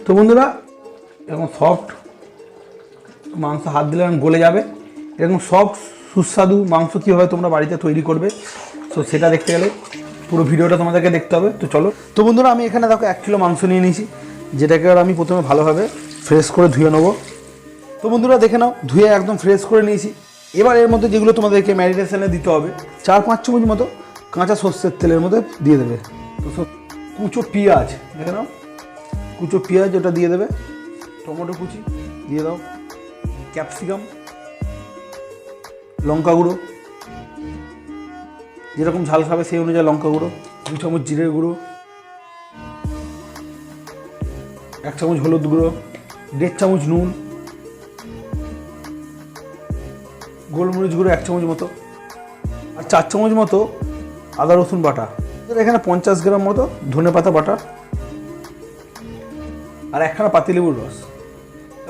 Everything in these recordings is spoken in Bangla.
তো বন্ধুরা এরকম সফট মাংস হাত দিলে গলে যাবে, এরকম সফট সুস্বাদু মাংস কীভাবে তোমরা বাড়িতে তৈরি করবে, তো সেটা দেখতে গেলে পুরো ভিডিওটা তোমাদেরকে দেখতে হবে। তো চলো। তো বন্ধুরা আমি এখানে দেখো 1 কিলো মাংস নিয়ে নিয়েছি, যেটাকে আমি প্রথমে ভালোভাবে ফ্রেশ করে ধুয়ে নেবো। তো বন্ধুরা দেখে নাও, ধুয়ে একদম ফ্রেশ করে নিয়েছি। এবার এর মধ্যে যেগুলো তোমাদেরকে ম্যারিনেশনে দিতে হবে, 4-5 চামচ মতো কাঁচা সর্ষের তেলের মধ্যে দিয়ে দেবে। তো কুচো পেঁয়াজ দেখে নাও, কুচো পেঁয়াজ ওটা দিয়ে দেবে, টমেটো কুচি দিয়ে দাও, ক্যাপসিকাম, লঙ্কা গুঁড়ো, যেরকম ঝাল খাবে সেই অনুযায়ী লঙ্কা গুঁড়ো, 2 চামচ জিরের গুঁড়ো, 1 চামচ হলুদ গুঁড়ো, 1.5 চামচ নুন, গোলমরিচ গুঁড়ো 1 চামচ মতো, আর 4 চামচ মতো আদা রসুন বাটা। এখানে 50 গ্রাম মতো ধনে পাতা বাটা, আর 1খানা পাতিলেবুর রস,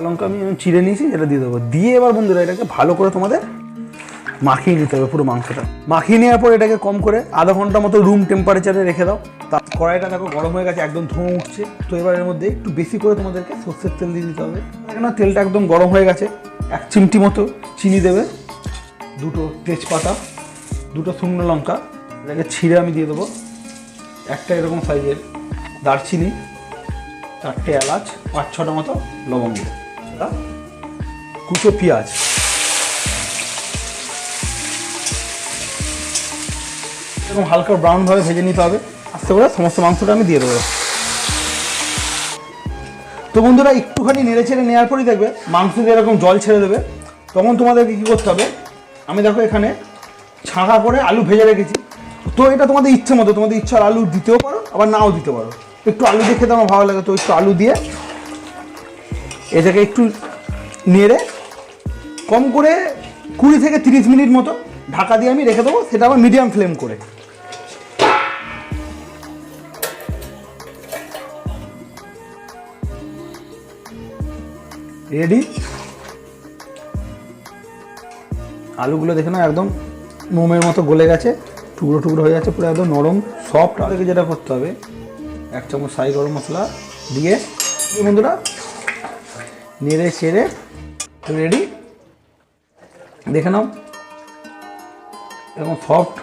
লঙ্কা আমি চিড়ে নিয়েছি, যেটা দিয়ে দেবো। দিয়ে এবার বন্ধুরা এটাকে ভালো করে তোমাদের মাখিয়ে নিতে হবে পুরো মাংসটা। মাখিয়ে নেওয়ার পর এটাকে কম করে আধা ঘন্টা মতো রুম টেম্পারেচারে রেখে দাও। তা কড়াইটা দেখো গরম হয়ে গেছে, একদম ধোঁয়া উঠছে। তো এবার এর মধ্যে একটু বেশি করে তোমাদেরকে সর্ষের তেল দিয়ে দিতে হবে। এখানে তেলটা একদম গরম হয়ে গেছে, 1 চিমটি মতো চিনি দেবে, 2টো তেজপাতা, 2টো শুকনো লঙ্কা, এটাকে ছিঁড়ে আমি দিয়ে দেবো, 1টা এরকম সাইজের দারচিনি, 4টে এলাচ, 5-6টা মতো লবঙ্গ, কুচো পেঁয়াজ, এরকম হালকা ব্রাউনভাবে ভেজে নিতে হবে। আস্তে করে সমস্ত মাংসটা আমি দিয়ে দেবো। তো বন্ধুরা একটুখানি নেড়ে ছেড়ে নেওয়ার পরই দেখবে মাংস দিয়ে এরকম জল ছেড়ে দেবে। তখন তোমাদেরকে কী করতে হবে, আমি দেখো এখানে ছাঁকা করে আলু ভেজে রেখেছি। তো এটা তোমাদের ইচ্ছে মতো, তোমাদের ইচ্ছার আলু দিতেও পারো, আবার নাও দিতে পারো। একটু আলু দিয়ে খেতে আমার ভালো লাগে, তো একটু আলু দিয়ে এটাকে একটু নেড়ে কম করে 20 থেকে 30 মিনিট মতো ঢাকা দিয়ে আমি রেখে দেবো, সেটা আবার মিডিয়াম ফ্লেম করে। রেডি। আলুগুলো দেখে নাও একদম মোমের মতো গলে গেছে, টুকরো টুকরো হয়ে যাচ্ছে, পুরো একদম নরম সফট। আলুকে যেটা করতে হবে, 1 চামচ শাহি গরম মশলা দিয়ে বন্ধুরা নেড়ে চেড়ে রেডি। দেখে নাও এরকম সফট